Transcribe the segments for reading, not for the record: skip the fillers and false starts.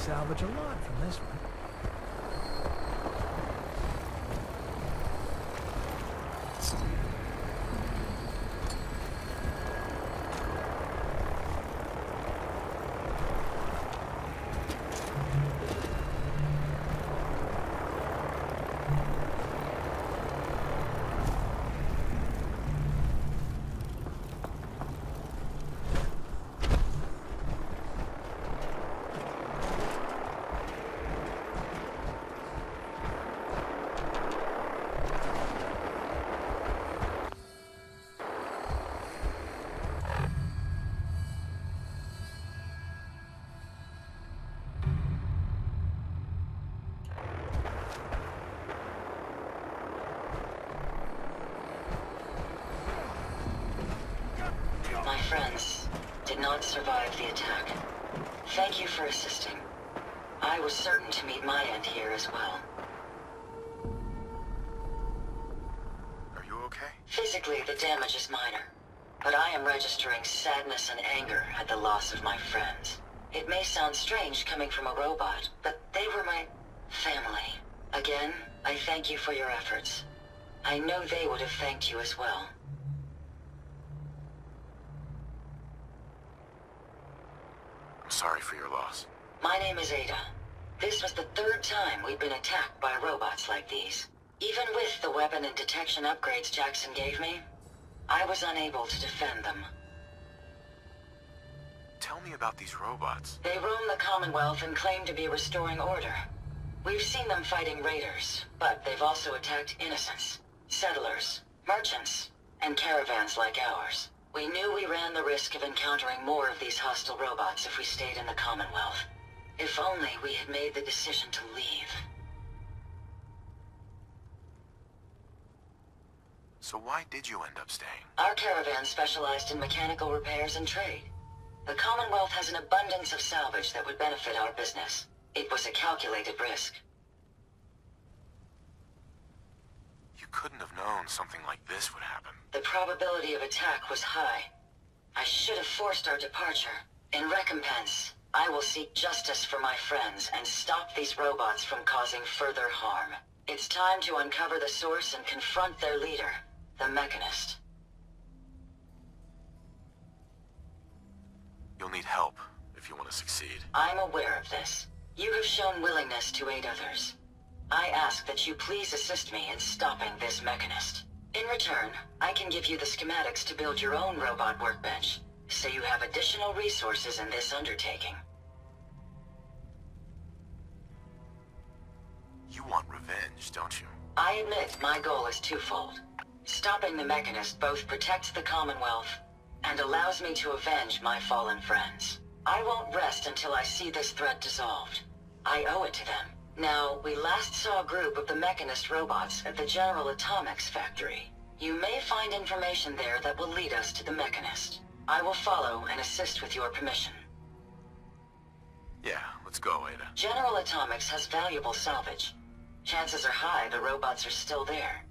salvage a lot from this one. My friends did not survive the attack. Thank you for assisting. I was certain to meet my end here as well. Are you okay? Physically, the damage is minor, but I am registering sadness and anger at the loss of my friends. It may sound strange coming from a robot, but they were my family. Again, I thank you for your efforts. I know they would have thanked you as well. I'm sorry for your loss. My name is Ada. This was the third time we've been attacked by robots like these. Even with the weapon and detection upgrades Jackson gave me, I was unable to defend them. Tell me about these robots. They roam the Commonwealth and claim to be restoring order. We've seen them fighting raiders, but they've also attacked innocents, settlers, merchants, and caravans like ours. We knew we ran the risk of encountering more of these hostile robots if we stayed in the Commonwealth. If only we had made the decision to leave. So why did you end up staying? Our caravan specialized in mechanical repairs and trade. The Commonwealth has an abundance of salvage that would benefit our business. It was a calculated risk. You couldn't have known something like this would happen. The probability of attack was high. I should have forced our departure. In recompense, I will seek justice for my friends and stop these robots from causing further harm. It's time to uncover the source and confront their leader, the Mechanist. You'll need help if you want to succeed. I'm aware of this. You have shown willingness to aid others. I ask that you please assist me in stopping this Mechanist. In return, I can give you the schematics to build your own robot workbench, so you have additional resources in this undertaking. You want revenge, don't you? I admit my goal is twofold. Stopping the Mechanist both protects the Commonwealth and allows me to avenge my fallen friends. I won't rest until I see this threat dissolved. I owe it to them. Now, we last saw a group of the Mechanist robots at the General Atomics factory. You may find information there that will lead us to the Mechanist. I will follow and assist with your permission. Yeah, let's go, Ada. General Atomics has valuable salvage. Chances are high the robots are still there.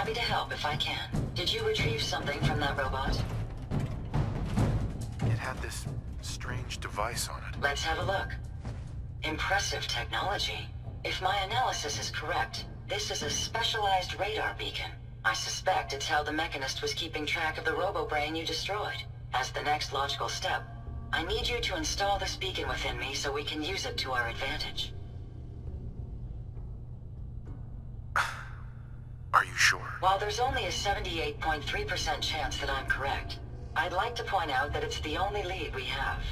happy to help if I can. Did you retrieve something from that robot? It had this strange device on it. Let's have a look. Impressive technology. If my analysis is correct, this is a specialized radar beacon. I suspect it's how the Mechanist was keeping track of the Robobrain you destroyed. As the next logical step, I need you to install this beacon within me so we can use it to our advantage. Are you sure? While there's only a 78.3% chance that I'm correct, I'd like to point out that it's the only lead we have.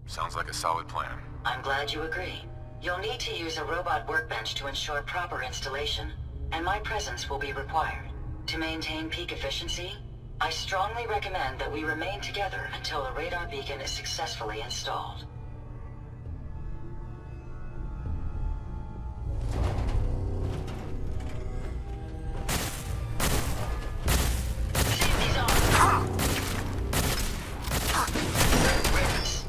Sounds like a solid plan. I'm glad you agree. You'll need to use a robot workbench to ensure proper installation, and my presence will be required. To maintain peak efficiency, I strongly recommend that we remain together until the radar beacon is successfully installed. Safety's on! Witness.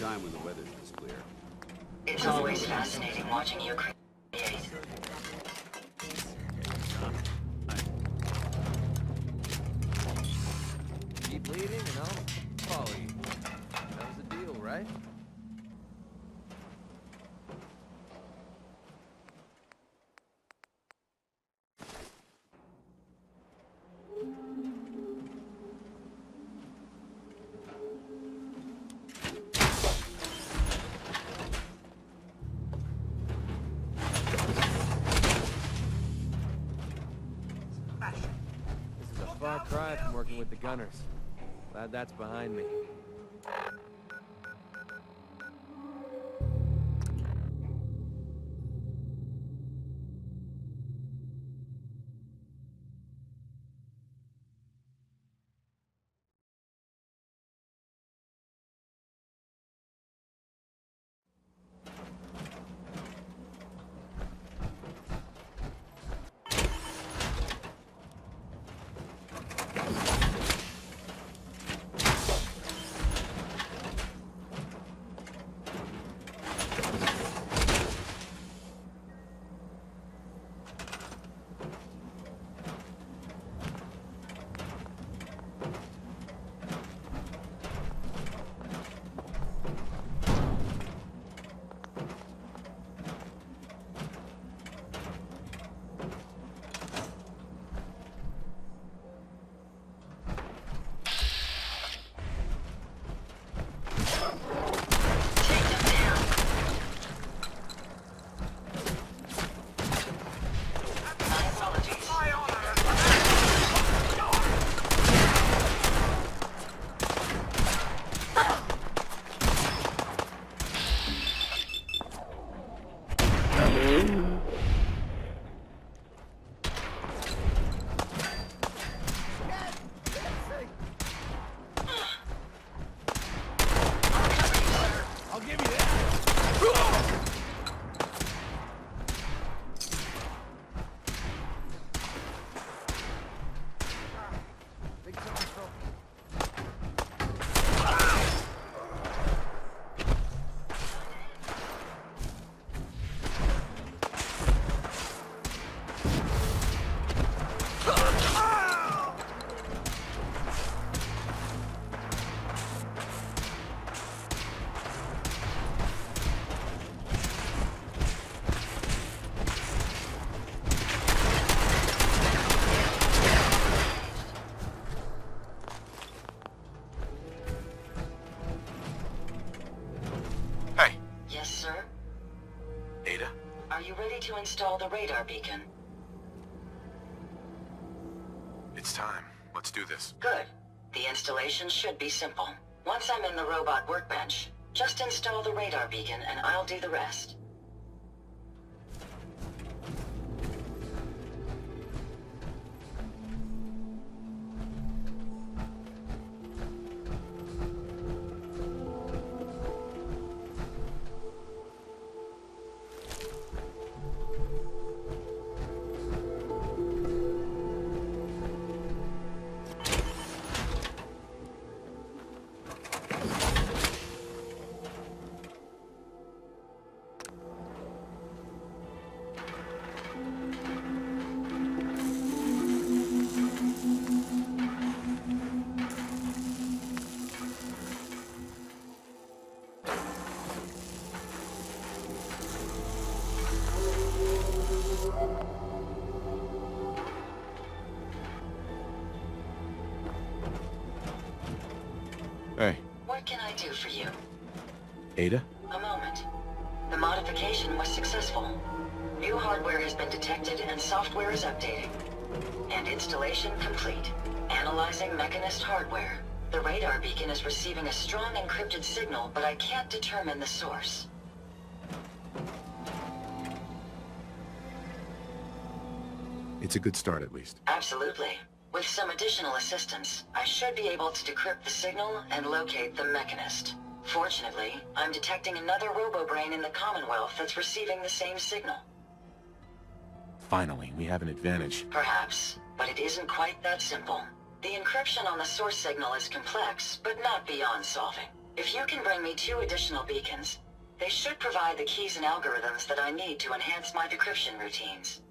When the weather's this clear. It's always fascinating watching you create. Keep leading and I'll follow you. That was the deal, right? Far cry from working with the gunners. Glad that's behind me. to install the radar beacon. It's time. Let's do this. Good. The installation should be simple. Once I'm in the robot workbench, just install the radar beacon and I'll do the rest. Hey, What can I do for you? Ada? A moment. The modification was successful. New hardware has been detected and software is updating. And installation complete. Analyzing Mechanist hardware. The radar beacon is receiving a strong encrypted signal, but I can't determine the source. It's a good start, at least. Absolutely. With some additional assistance, I should be able to decrypt the signal and locate the Mechanist. Fortunately, I'm detecting another Robobrain in the Commonwealth that's receiving the same signal. Finally, we have an advantage. Perhaps, but it isn't quite that simple. The encryption on the source signal is complex, but not beyond solving. If you can bring me 2 additional beacons, they should provide the keys and algorithms that I need to enhance my decryption routines.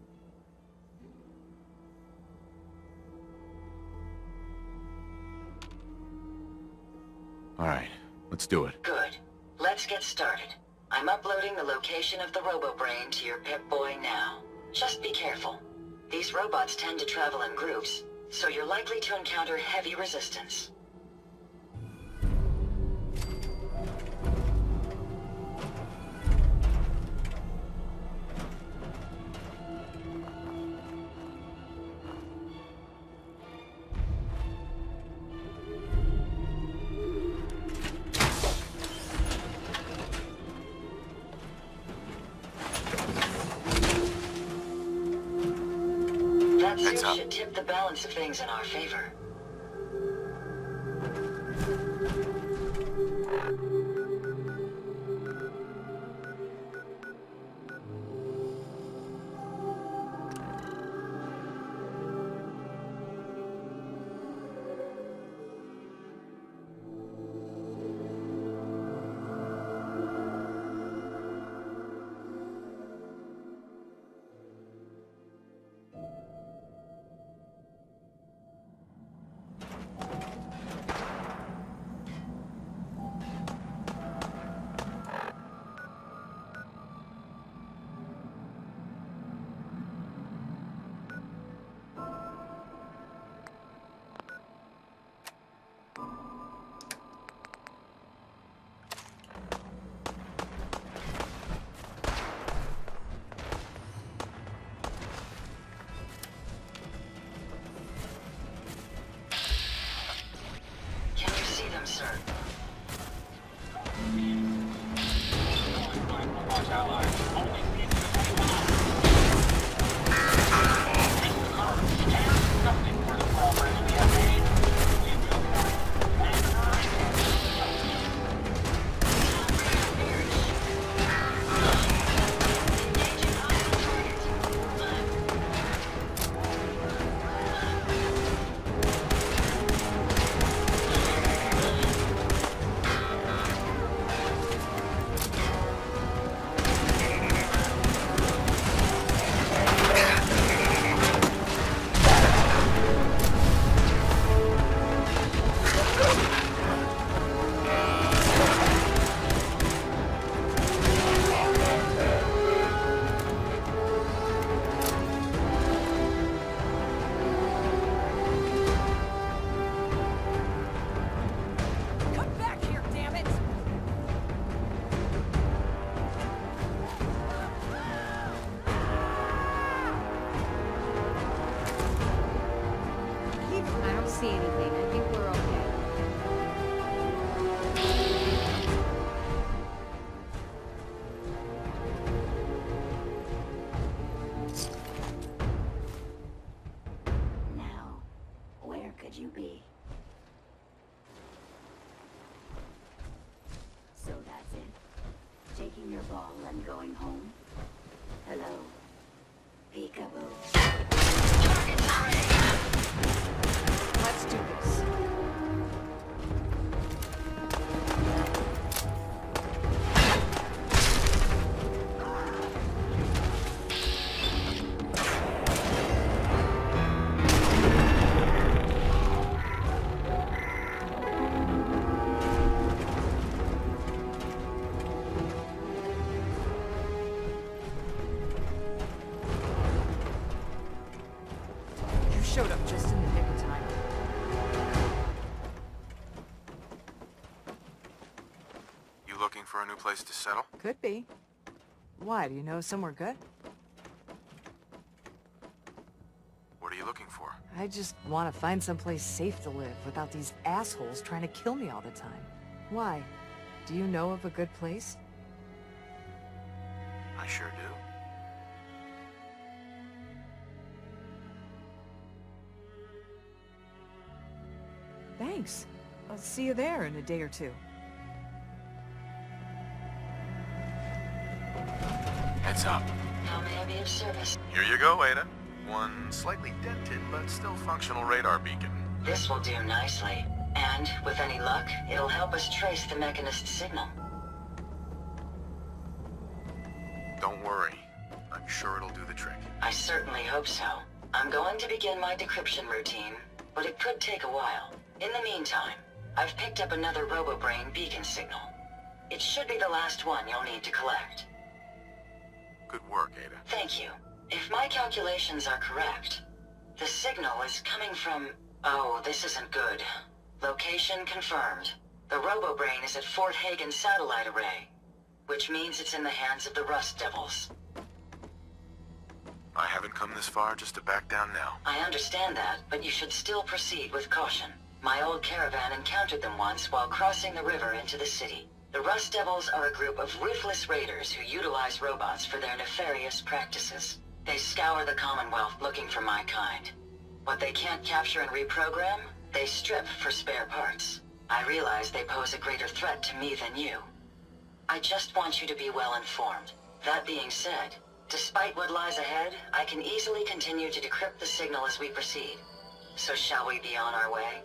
All right, let's do it. Good. Let's get started. I'm uploading the location of the Robobrain to your Pip-Boy now. Just be careful. These robots tend to travel in groups, so you're likely to encounter heavy resistance. That Heads suit up. should tip the balance of things in our favor. Can you see them, sir? ball and going home? Hello, peekaboo. Let's do this. You showed up just in the nick of time. You looking for a new place to settle? Could be. Why, do you know somewhere good? What are you looking for? I just want to find someplace safe to live without these assholes trying to kill me all the time. Why? Do you know of a good place? I sure do. Thanks. I'll see you there in a day or two. Heads up. How may I be of service? Here you go, Ada. One slightly dented but still functional radar beacon. This will do nicely. And, with any luck, it'll help us trace the Mechanist signal. Don't worry. I'm sure it'll do the trick. I certainly hope so. I'm going to begin my decryption routine, but it could take a while. In the meantime, I've picked up another Robobrain beacon signal. It should be the last one you'll need to collect. Good work, Ada. Thank you. If my calculations are correct, the signal is coming from... Oh, this isn't good. Location confirmed. The Robobrain is at Fort Hagen Satellite Array, which means it's in the hands of the Rust Devils. I haven't come this far just to back down now. I understand that, but you should still proceed with caution. My old caravan encountered them once while crossing the river into the city. The Rust Devils are a group of ruthless raiders who utilize robots for their nefarious practices. They scour the Commonwealth looking for my kind. What they can't capture and reprogram, they strip for spare parts. I realize they pose a greater threat to me than you. I just want you to be well informed. That being said, despite what lies ahead, I can easily continue to decrypt the signal as we proceed. So shall we be on our way?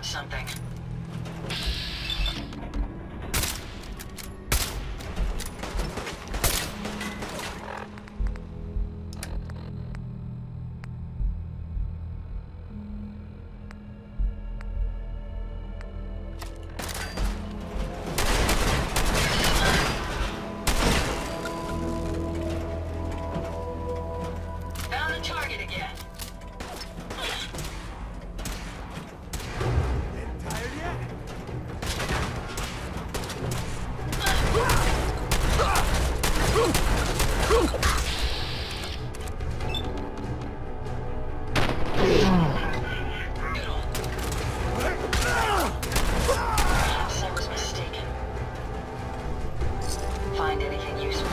got something. Found the target again. Tired yet? Perhaps I was mistaken. Find anything useful?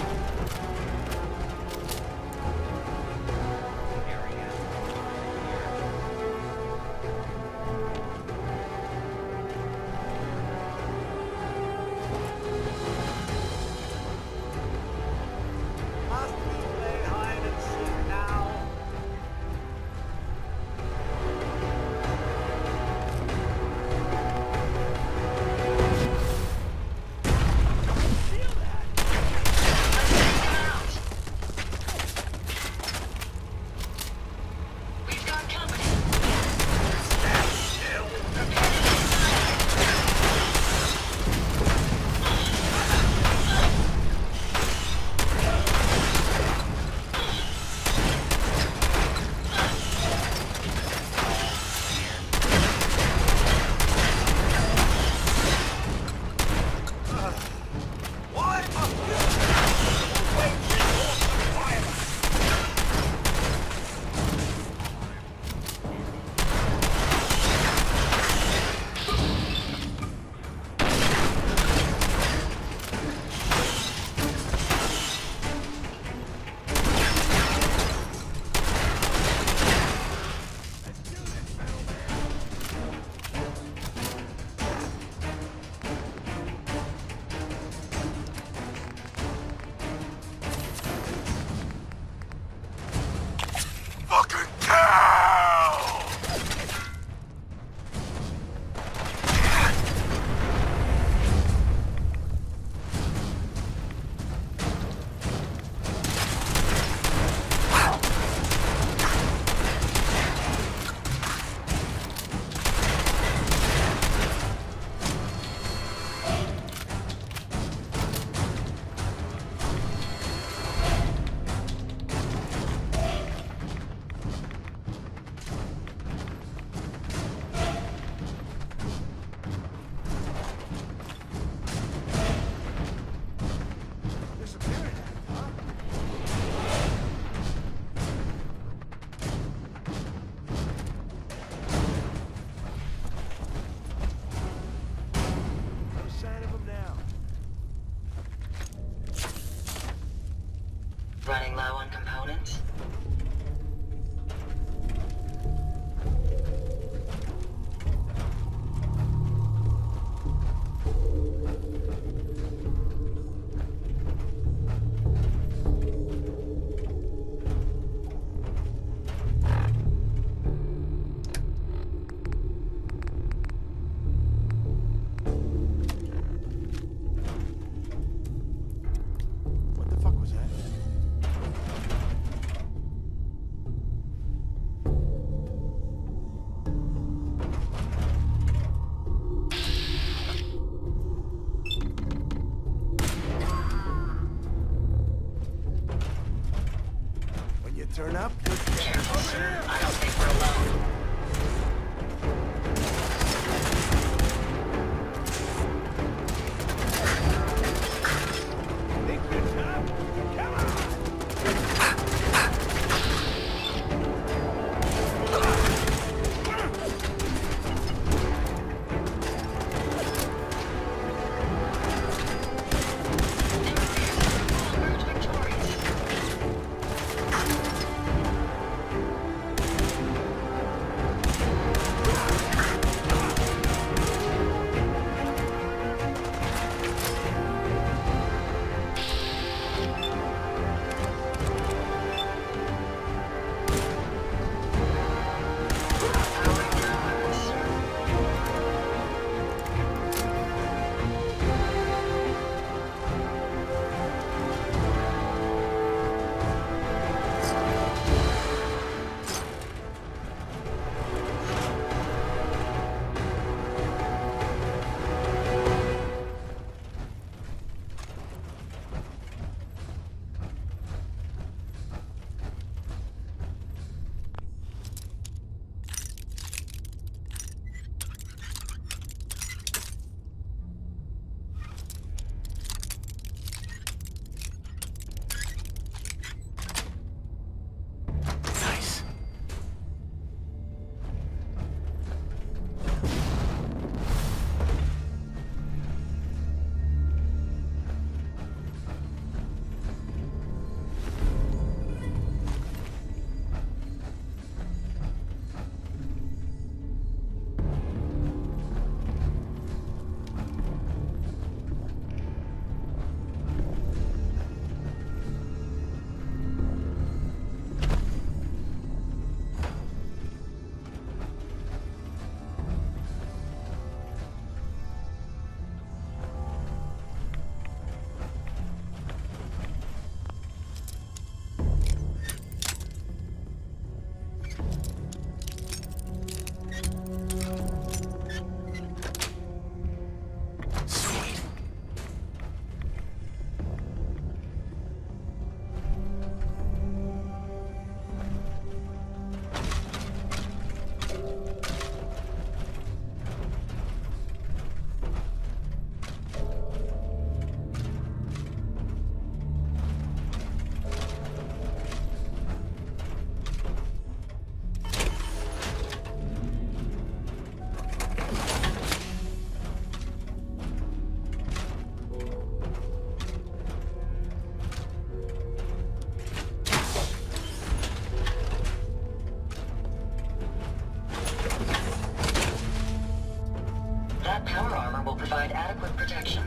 Must we play hide and seek now? Feel that? Let's take them out. We've got company. Fucking cow! Disappearing, huh? No sign of him now. Running low on components? What the fuck was that? When you turn up, Careful, sir. I don't think we're alone. think you're tough? Come on! We'll emerge victorious. adequate protection.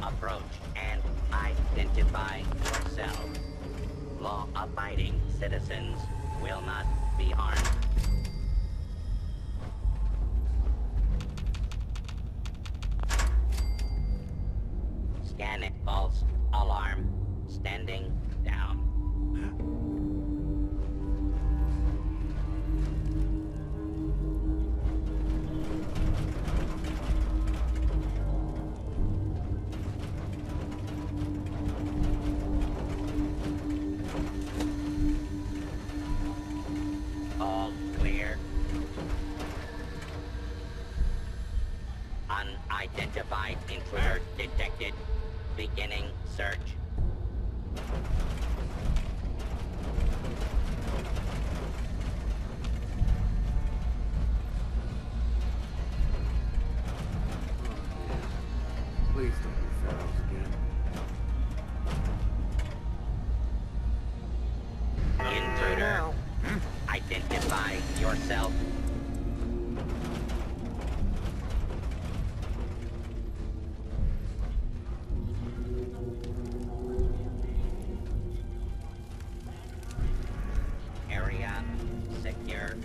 Approach and identify yourself. Law-abiding citizens will not be harmed. Scanning false alarm. Standing down. All clear. Unidentified intruder detected. Beginning search. Please don't be pharaohs again. Intruder. Identify yourself. Area secure.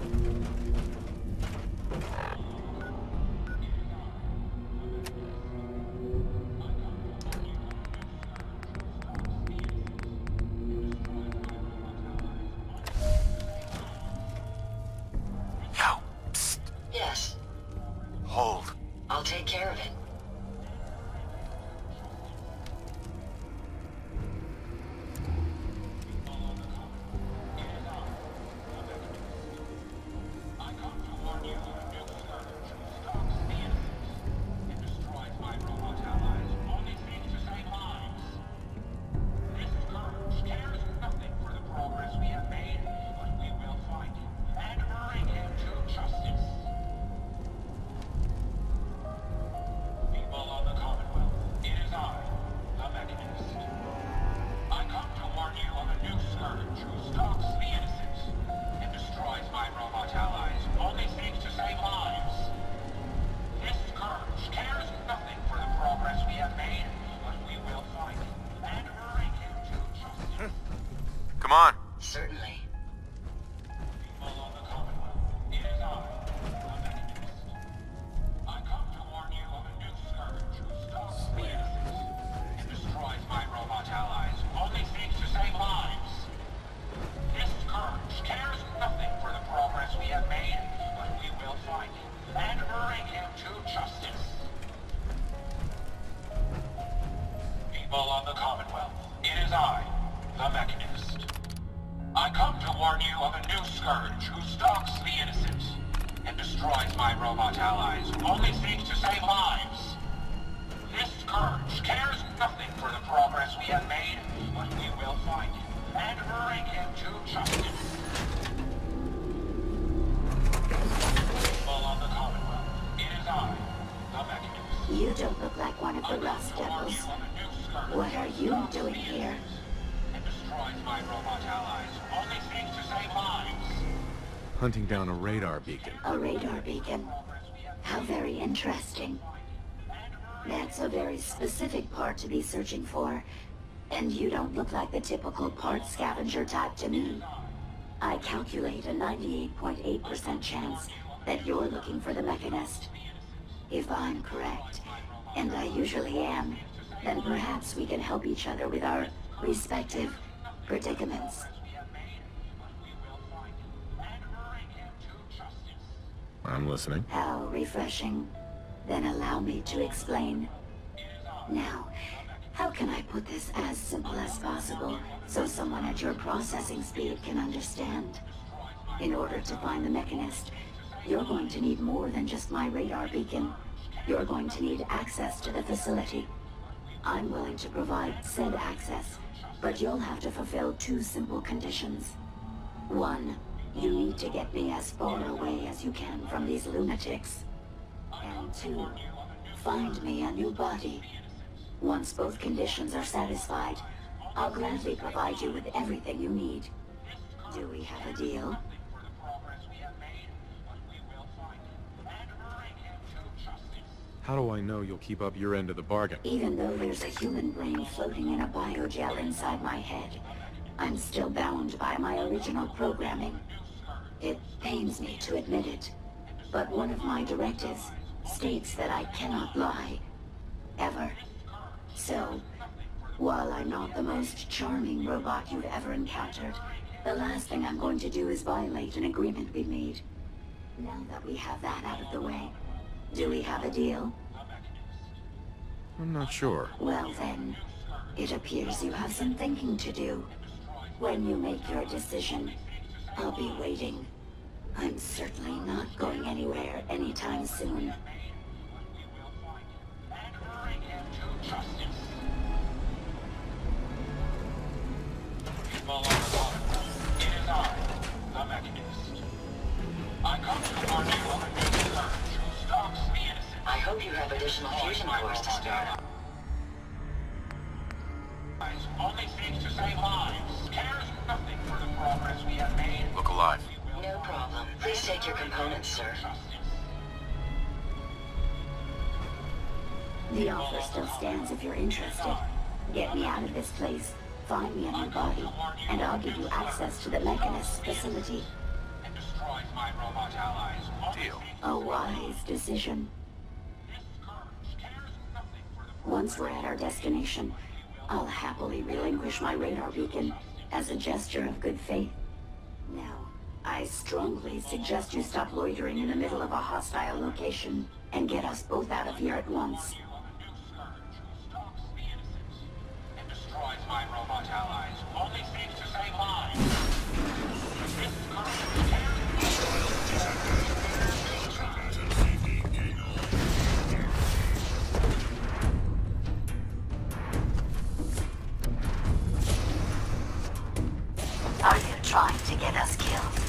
warn you of a new scourge who stalks the innocent and destroys my robot allies, who only seeks to save lives. This scourge cares nothing for the progress we have made, but we will find him and bring him to justice. People of the Commonwealth, it is I, the Mechanist. You don't look like one of the Rust Devils. What are you doing here? And destroys my robot allies, who only seeks to save lives. Hunting down a radar beacon. A radar beacon. How very interesting. That's a very specific part to be searching for. And you don't look like the typical part scavenger type to me. I calculate a 98.8% chance that you're looking for the Mechanist. If I'm correct, and I usually am, then perhaps we can help each other with our respective predicaments. I'm listening. How refreshing. Then allow me to explain. Now, how can I put this as simple as possible so someone at your processing speed can understand? In order to find the Mechanist, you're going to need more than just my radar beacon. You're going to need access to the facility. I'm willing to provide said access, but you'll have to fulfill two simple conditions. One, you need to get me as far away as you can from these lunatics. And two, find me a new body. Once both conditions are satisfied, I'll gladly provide you with everything you need. Do we have a deal? How do I know you'll keep up your end of the bargain? Even though there's a human brain floating in a biogel inside my head, I'm still bound by my original programming. It pains me to admit it, but one of my directives states that I cannot lie. Ever. So, while I'm not the most charming robot you've ever encountered, the last thing I'm going to do is violate an agreement we made. Now that we have that out of the way, do we have a deal? I'm not sure. Well then, it appears you have some thinking to do. When you make your decision, I'll be waiting. I'm certainly not going anywhere anytime soon. People of the Commonwealth, it is I, the Mechanist. I come to warn you of a new scourge who stalks the innocent. I hope you have additional fusion cores to spare. Only seeks to save lives. Cares nothing for the progress we have made. Look alive. No problem. Please take your components, sir. The offer still stands if you're interested. Get me out of this place, find me a new body, and I'll give you access to the Mechanist facility. And destroys my robot allies. Deal. A wise decision. Once we're at our destination, I'll happily relinquish my radar beacon as a gesture of good faith. Now, I strongly suggest you stop loitering in the middle of a hostile location and get us both out of here at once. And destroys my robot allies. Only seeks to save lives. This scourge Are you trying to get us killed?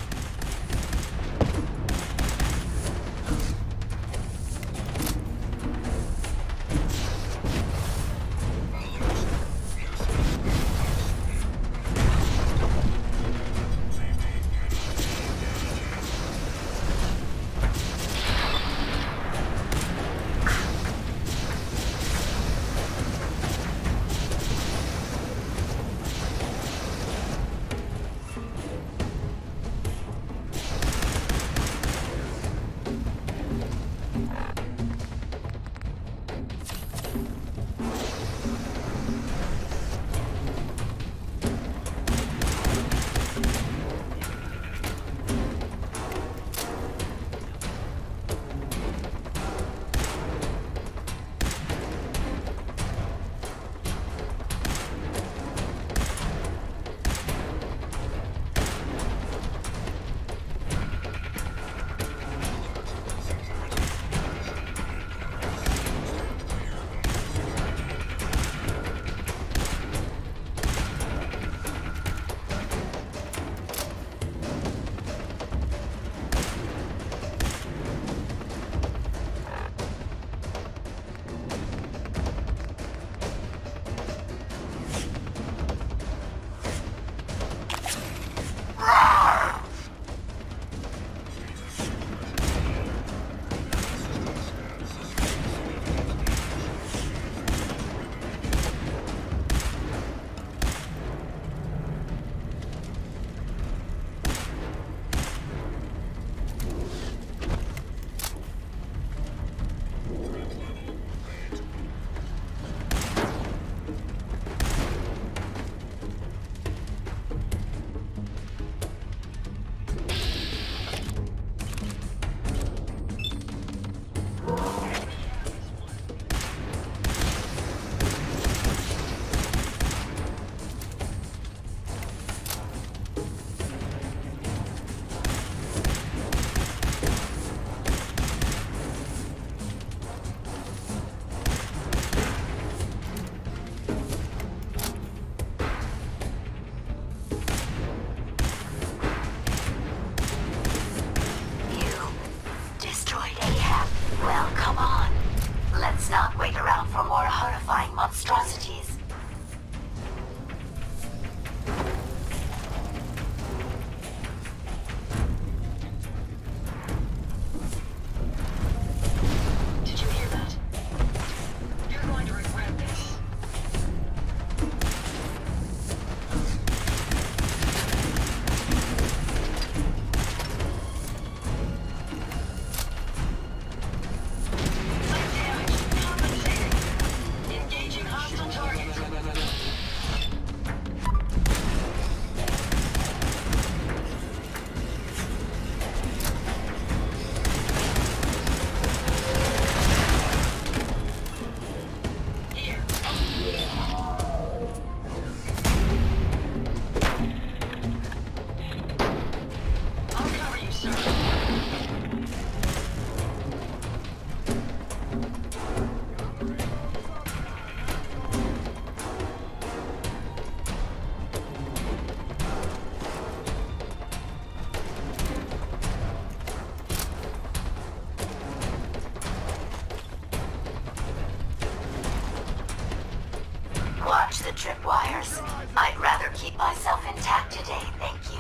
tripwires. I'd rather keep myself intact today, thank you.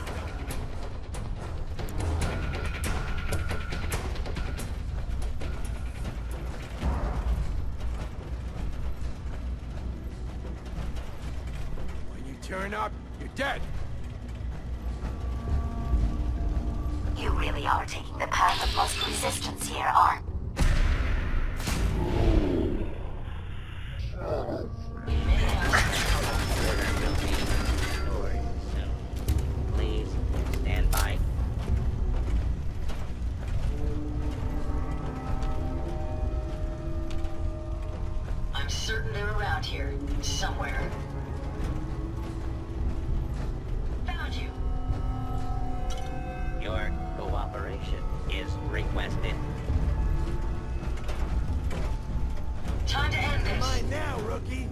When you turn up, you're dead. You really are taking the path of most resistance here, aren't you? Please stand by. I'm certain they're around here, somewhere. Found you. Your cooperation is requested. Time to end this. Mine now, rookie.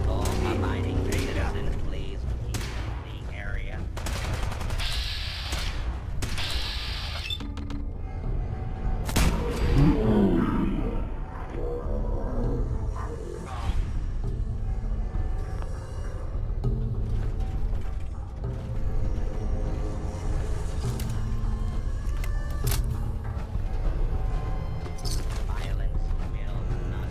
All abiding citizens, please leave the area. Violence will not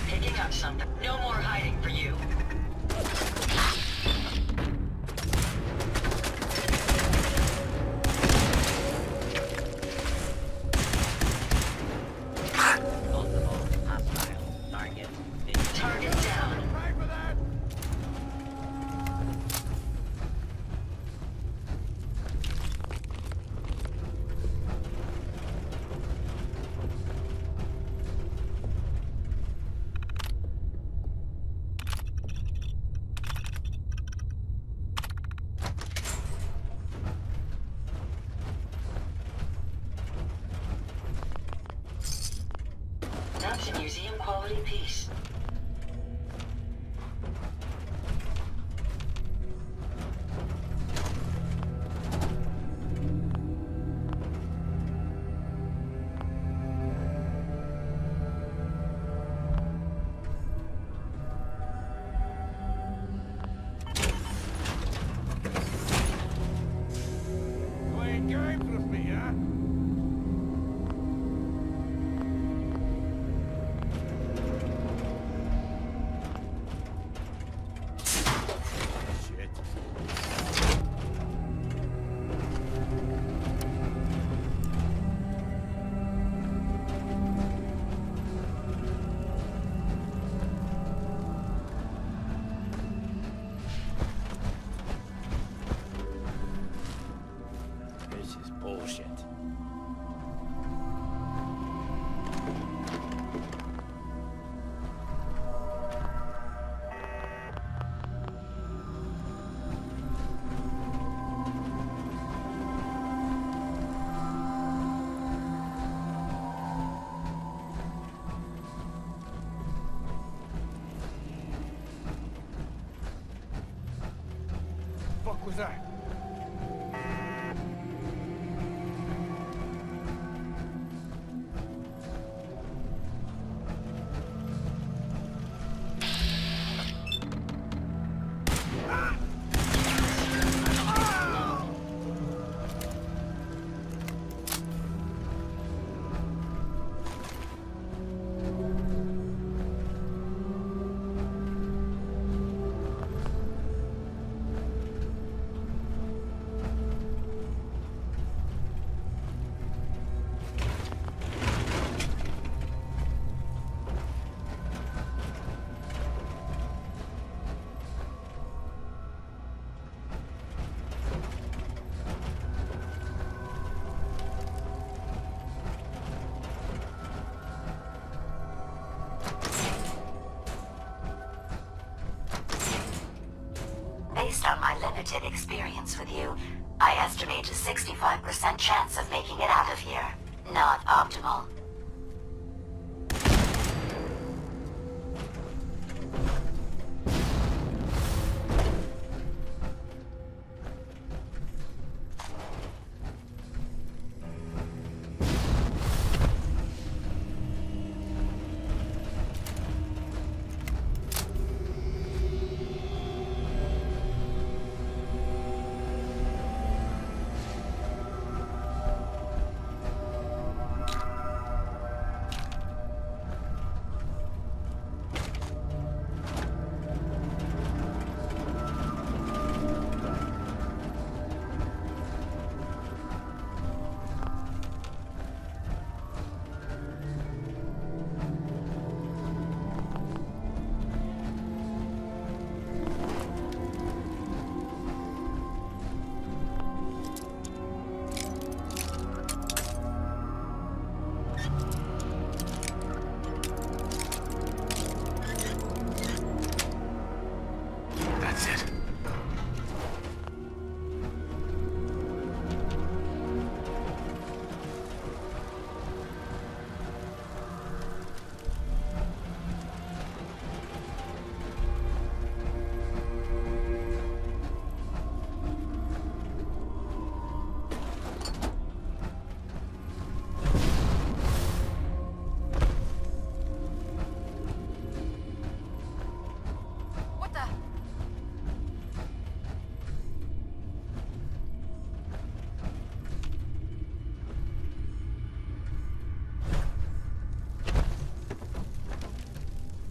Picking up something. No more hiding for you. multiple hostile targets. Target down. Try for that. That's a museum quality piece. Playing games with me, huh? Shit. This is bullshit. Fuck was that? Based on my limited experience with you, I estimate a 65% chance of making it out of here. Not optimal. That's it. What the?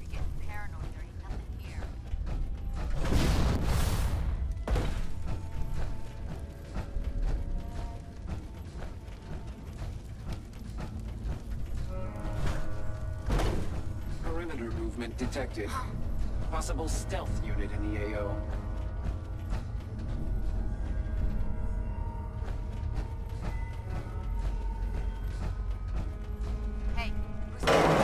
You're getting paranoid. There ain't nothing here. Perimeter movement detected. Possible stealth unit in the AO. Hey, who's there?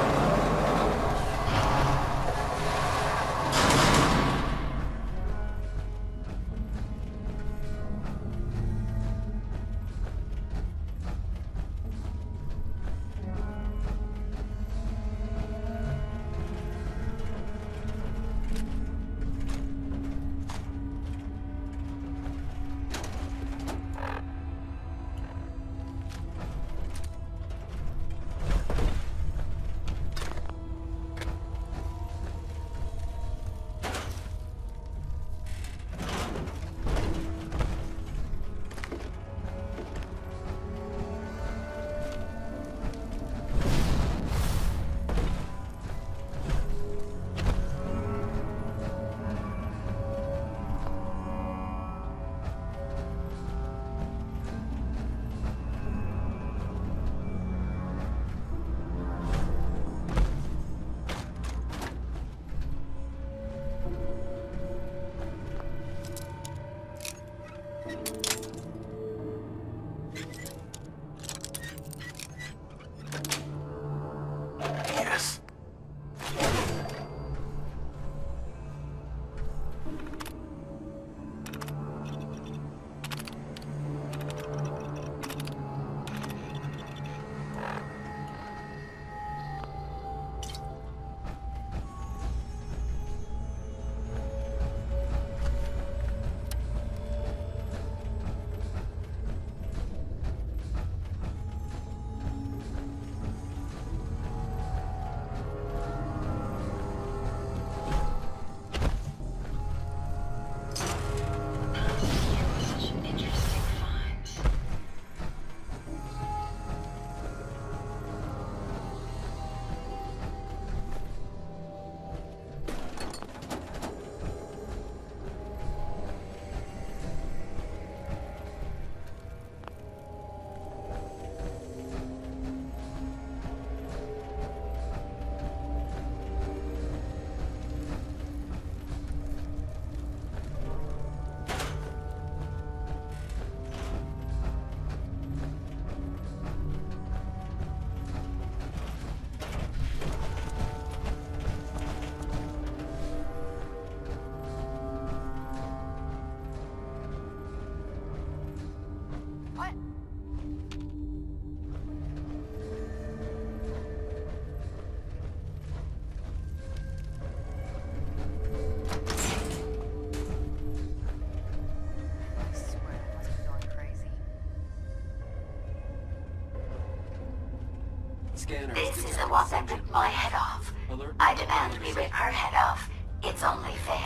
Scanners This is the detect one that subject ripped my head off. Alert. I demand we rip her head off. It's only fair.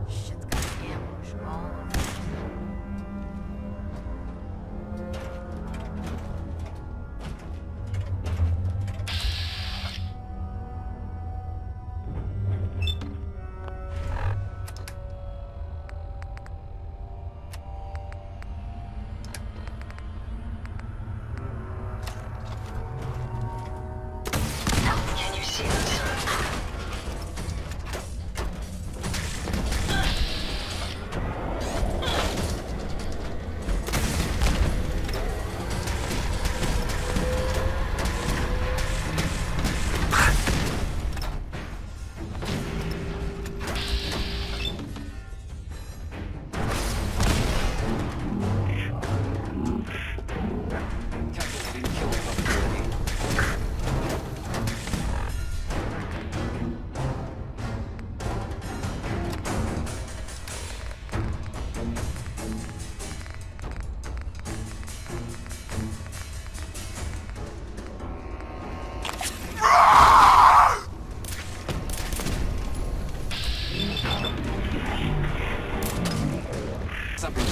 Shit's got an ambush all over. Can you see them, sir? Calculating kill probability. Something.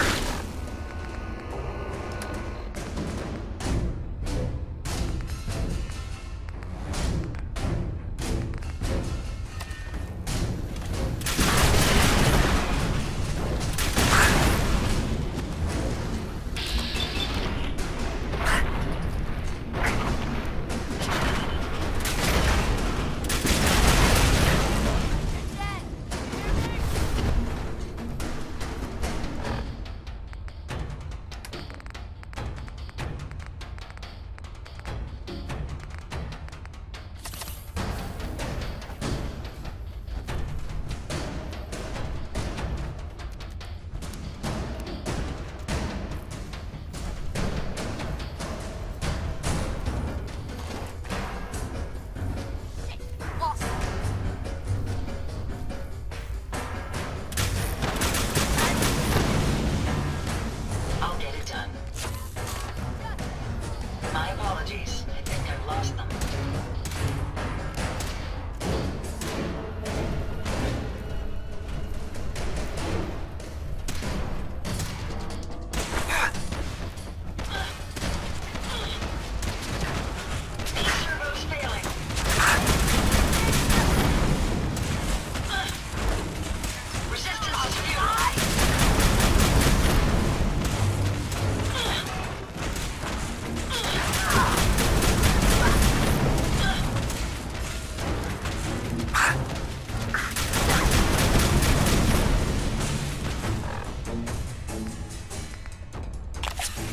I'll get it done. My apologies. I think I've lost them. These servos failing. Resistance is futile.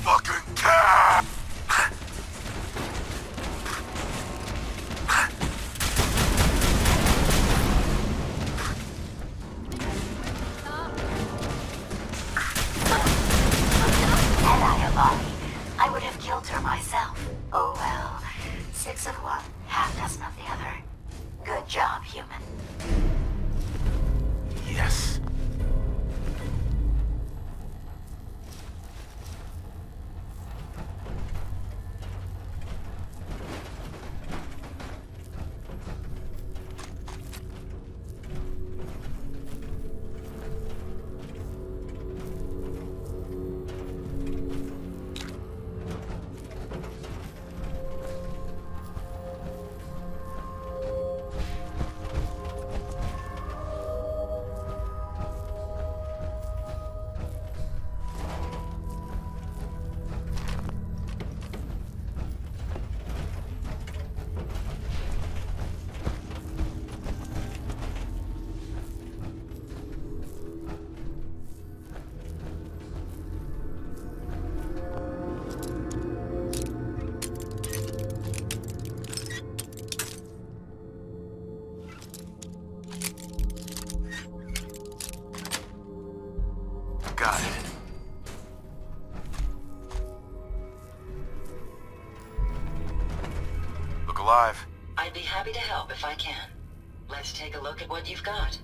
Fucking cat! Hello, body. I would have killed her myself. Oh well. 6 of one, half dozen of the other. Good job, human. Yes. Got it. Look alive. I'd be happy to help if I can. Let's take a look at what you've got.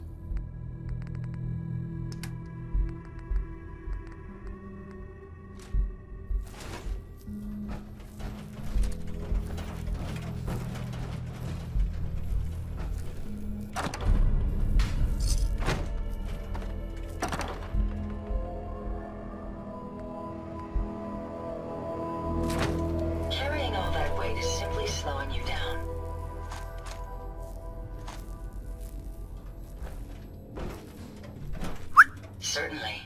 Certainly.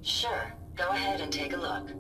Sure, go ahead and take a look.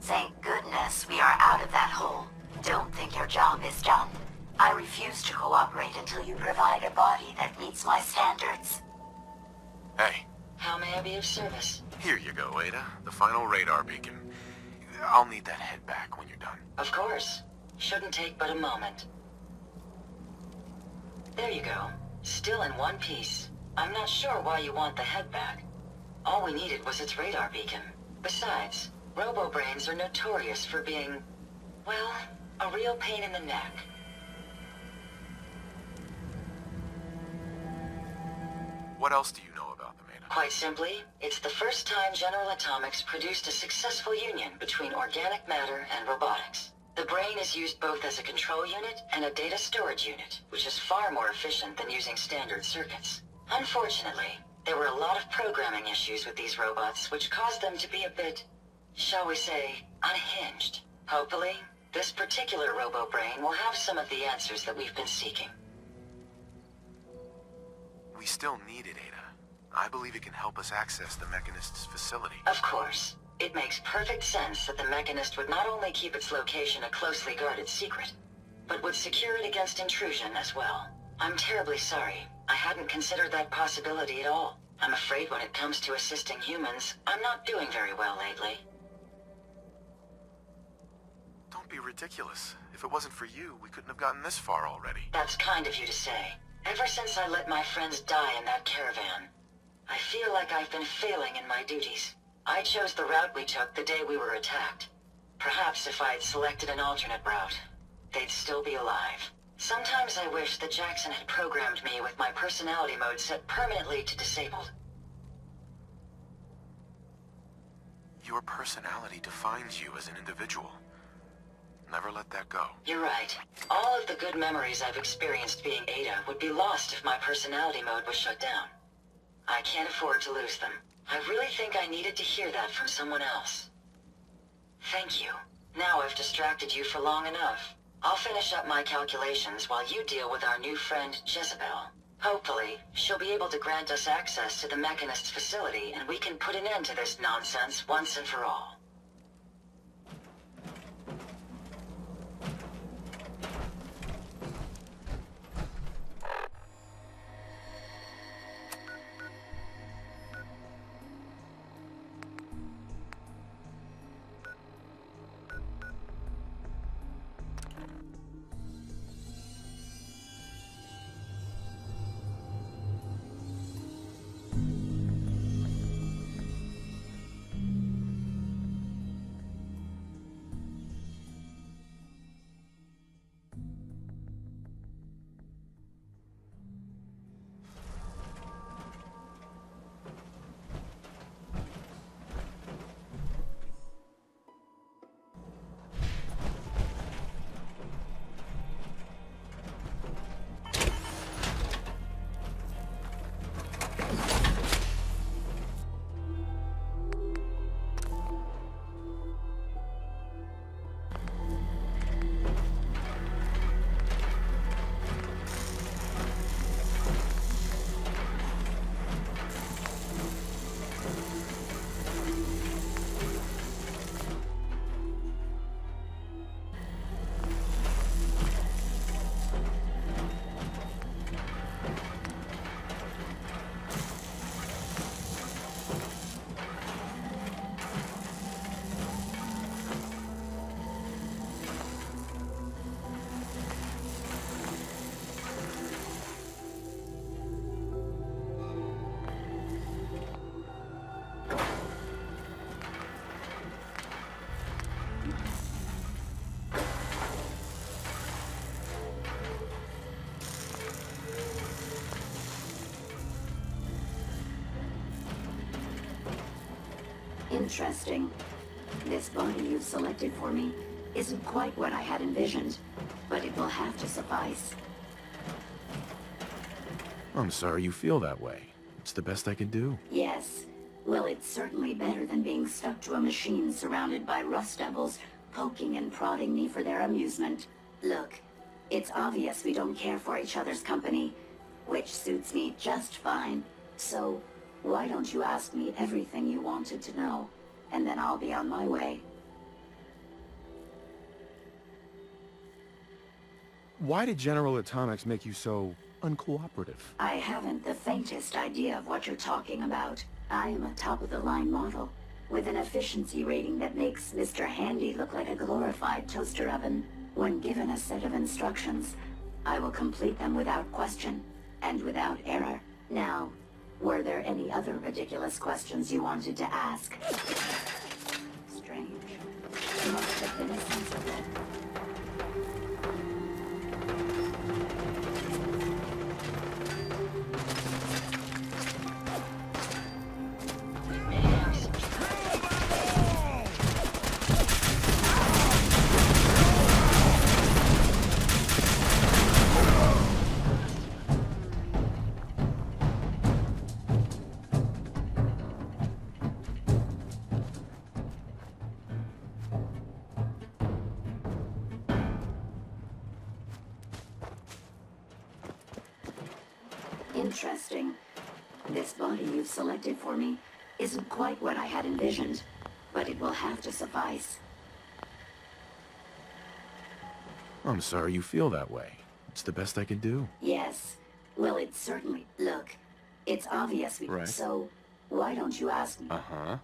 Thank goodness we are out of that hole. Don't think your job is done. I refuse to cooperate until you provide a body that meets my standards. Hey, How may I be of service? here you go, Ada. The final radar beacon. I'll need that head back when you're done. Of course. Shouldn't take but a moment. There you go. Still in one piece. I'm not sure why you want the head back. All we needed was its radar beacon. Besides, Robobrains are notorious for being, well, a real pain in the neck. What else do you know about them, Ada? Quite simply, it's the first time General Atomics produced a successful union between organic matter and robotics. The brain is used both as a control unit and a data storage unit, which is far more efficient than using standard circuits. Unfortunately, there were a lot of programming issues with these robots, which caused them to be a bit, shall we say, unhinged. Hopefully, this particular Robobrain will have some of the answers that we've been seeking. We still need it, Ada. I believe it can help us access the Mechanists' facility. Of course. It makes perfect sense that the Mechanist would not only keep its location a closely guarded secret, but would secure it against intrusion as well. I'm terribly sorry. I hadn't considered that possibility at all. I'm afraid when it comes to assisting humans, I'm not doing very well lately. Don't be ridiculous. If it wasn't for you, we couldn't have gotten this far already. That's kind of you to say. Ever since I let my friends die in that caravan, I feel like I've been failing in my duties. I chose the route we took the day we were attacked. Perhaps if I had selected an alternate route, they'd still be alive. Sometimes I wish that Jackson had programmed me with my personality mode set permanently to disabled. Your personality defines you as an individual. Never let that go. You're right. All of the good memories I've experienced being Ada would be lost if my personality mode was shut down. I can't afford to lose them. I really think I needed to hear that from someone else. Thank you. Now I've distracted you for long enough. I'll finish up my calculations while you deal with our new friend, Jezebel. Hopefully, she'll be able to grant us access to the Mechanist's facility and we can put an end to this nonsense once and for all. Interesting. This body you've selected for me isn't quite what I had envisioned, but it will have to suffice. I'm sorry you feel that way. It's the best I can do. Yes. Well, it's certainly better than being stuck to a machine surrounded by rust devils poking and prodding me for their amusement. Look, it's obvious we don't care for each other's company, which suits me just fine. So, why don't you ask me everything you wanted to know, and then I'll be on my way. Why did General Atomics make you so uncooperative? I haven't the faintest idea of what you're talking about. I am a top-of-the-line model, with an efficiency rating that makes Mr. Handy look like a glorified toaster oven. When given a set of instructions, I will complete them without question, and without error. Now, were there any other ridiculous questions you wanted to ask? Strange. You must have been sensible. Interesting. This body you've selected for me isn't quite what I had envisioned, but it will have to suffice. I'm sorry you feel that way. It's the best I can do. Yes. Well, it's certainly... Look, it's obvious we... Right. So, why don't you ask me? Uh-huh.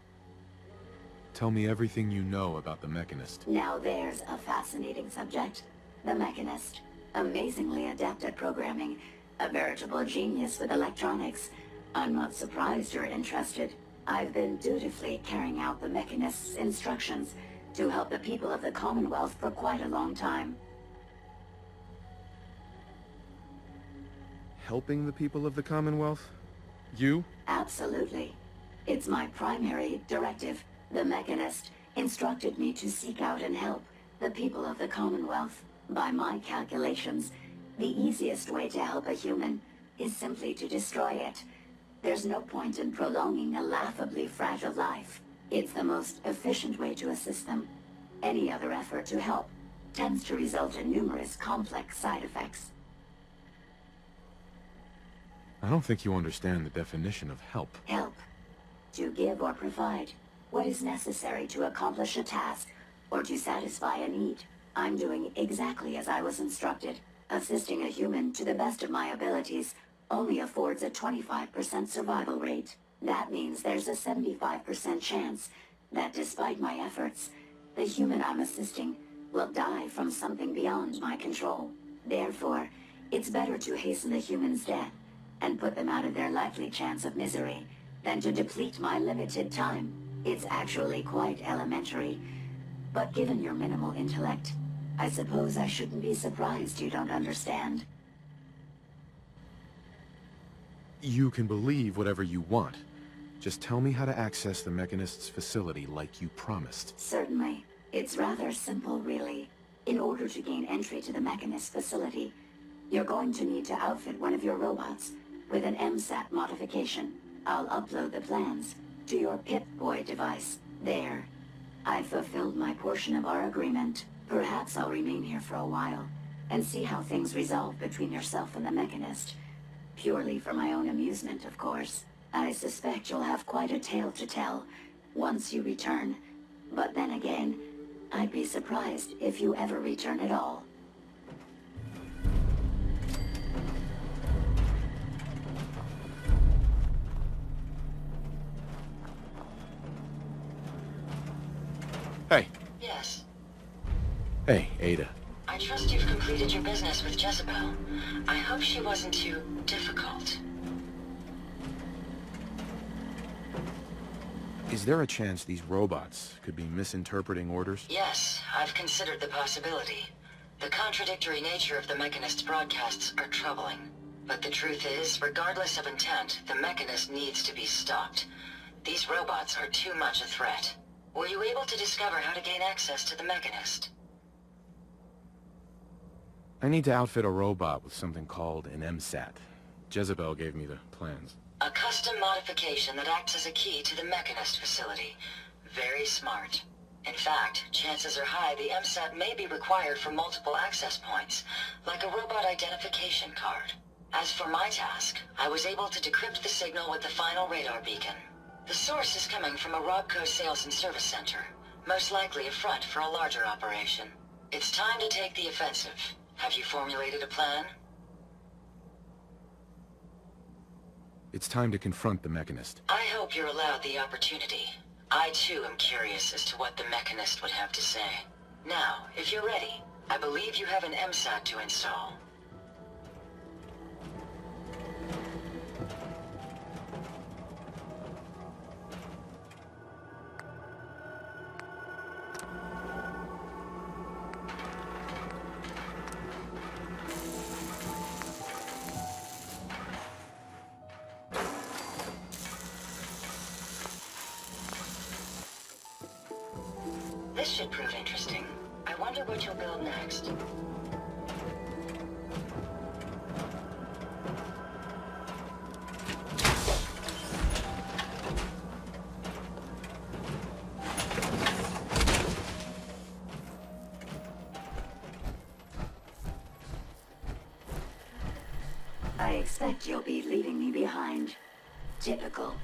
Tell me everything you know about the Mechanist. Now there's a fascinating subject. The Mechanist. Amazingly adept at programming. A veritable genius with electronics. I'm not surprised you're interested. I've been dutifully carrying out the Mechanist's instructions to help the people of the Commonwealth for quite a long time. Helping the people of the Commonwealth? You? Absolutely. It's my primary directive. The Mechanist instructed me to seek out and help the people of the Commonwealth. By my calculations, the easiest way to help a human is simply to destroy it. There's no point in prolonging a laughably fragile life. It's the most efficient way to assist them. Any other effort to help tends to result in numerous complex side effects. I don't think you understand the definition of help. Help. To give or provide what is necessary to accomplish a task or to satisfy a need. I'm doing exactly as I was instructed. Assisting a human to the best of my abilities only affords a 25% survival rate. That means there's a 75% chance that despite my efforts, the human I'm assisting will die from something beyond my control. Therefore, it's better to hasten the human's death and put them out of their likely chance of misery than to deplete my limited time. It's actually quite elementary, but given your minimal intellect, I suppose I shouldn't be surprised you don't understand. You can believe whatever you want. Just tell me how to access the Mechanist's facility like you promised. Certainly. It's rather simple, really. In order to gain entry to the Mechanist facility, you're going to need to outfit one of your robots with an MSAT modification. I'll upload the plans to your Pip-Boy device. There. I've fulfilled my portion of our agreement. Perhaps I'll remain here for a while and see how things resolve between yourself and the Mechanist. Purely for my own amusement, of course. I suspect you'll have quite a tale to tell once you return. But then again, I'd be surprised if you ever return at all. Hey. Yes. Hey, Ada. I trust you've completed your business with Jezebel. I hope she wasn't too difficult. Is there a chance these robots could be misinterpreting orders? Yes, I've considered the possibility. The contradictory nature of the Mechanist's broadcasts are troubling. But the truth is, regardless of intent, the Mechanist needs to be stopped. These robots are too much a threat. Were you able to discover how to gain access to the Mechanist? I need to outfit a robot with something called an MSAT. Jezebel gave me the plans. A custom modification that acts as a key to the Mechanist facility. Very smart. In fact, chances are high the MSAT may be required for multiple access points, like a robot identification card. As for my task, I was able to decrypt the signal with the final radar beacon. The source is coming from a Robco sales and service center, most likely a front for a larger operation. It's time to take the offensive. Have you formulated a plan? It's time to confront the Mechanist. I hope you're allowed the opportunity. I too am curious as to what the Mechanist would have to say. Now, if you're ready, I believe you have an MSAT to install. This should prove interesting. I wonder what you'll build next. I expect you'll be leaving me behind. Typical.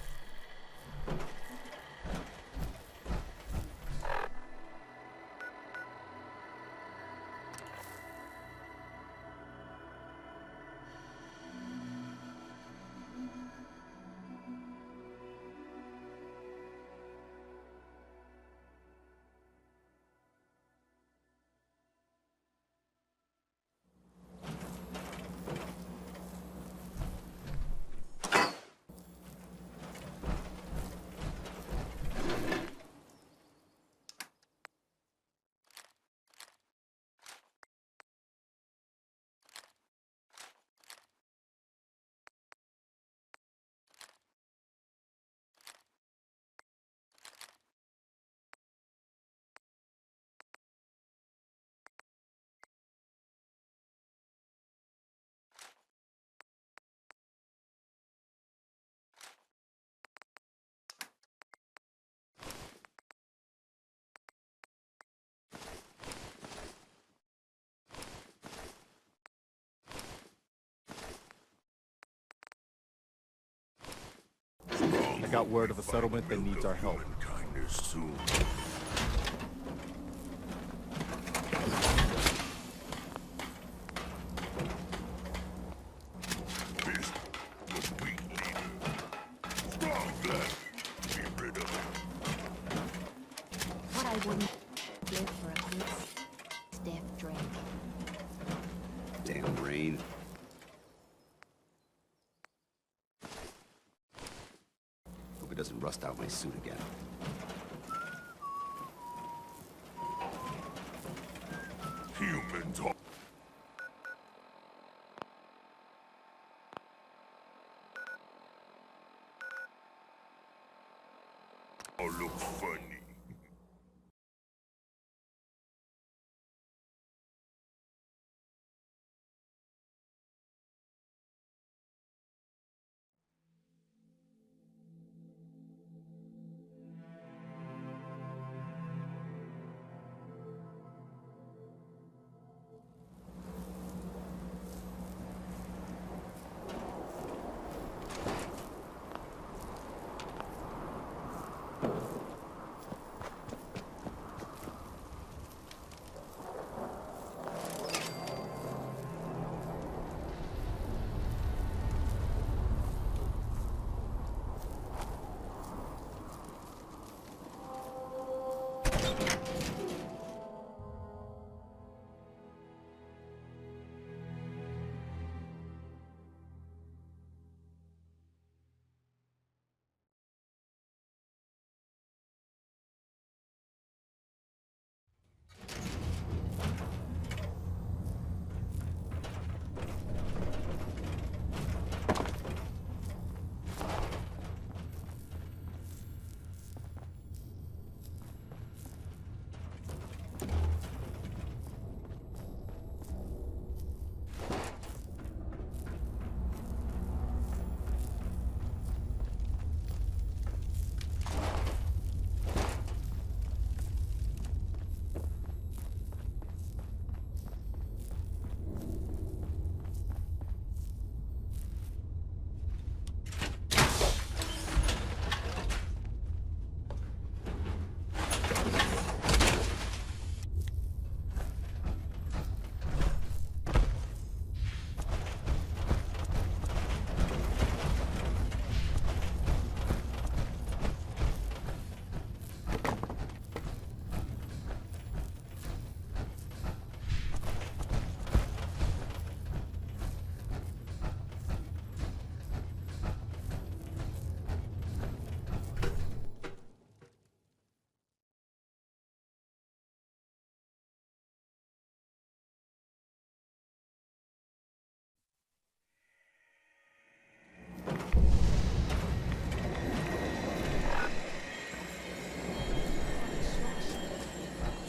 I got word of a settlement that needs our help. What I wouldn't give for a good stiff drink. Damn rain. Hope it doesn't rust out my suit again. Humans all look funny.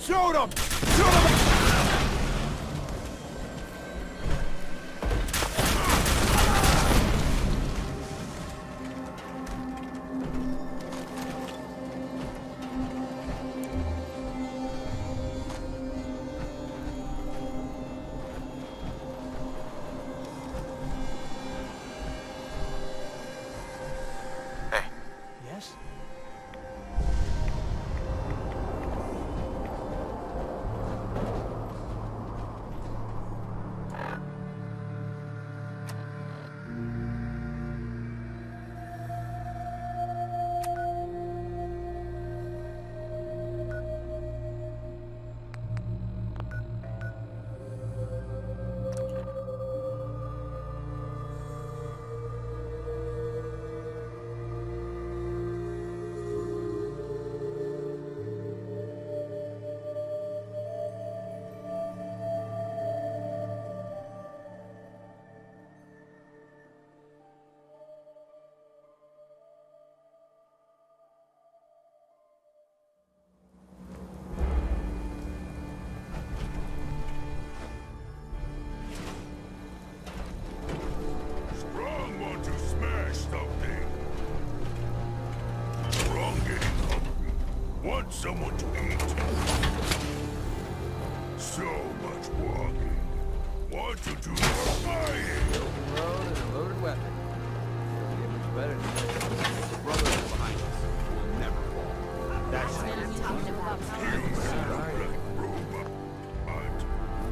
Shoot him! Shoot him! Hey, Yes? Strong want to smash something. Strong getting hungry. Want someone to eat. So much walking. Want to do more fighting. Open road and a loaded weapon. It'll get much better than this. The brothers are behind us. We'll never fall. That's what I'm talking about.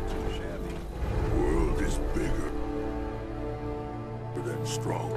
Too shabby. World is bigger than strong.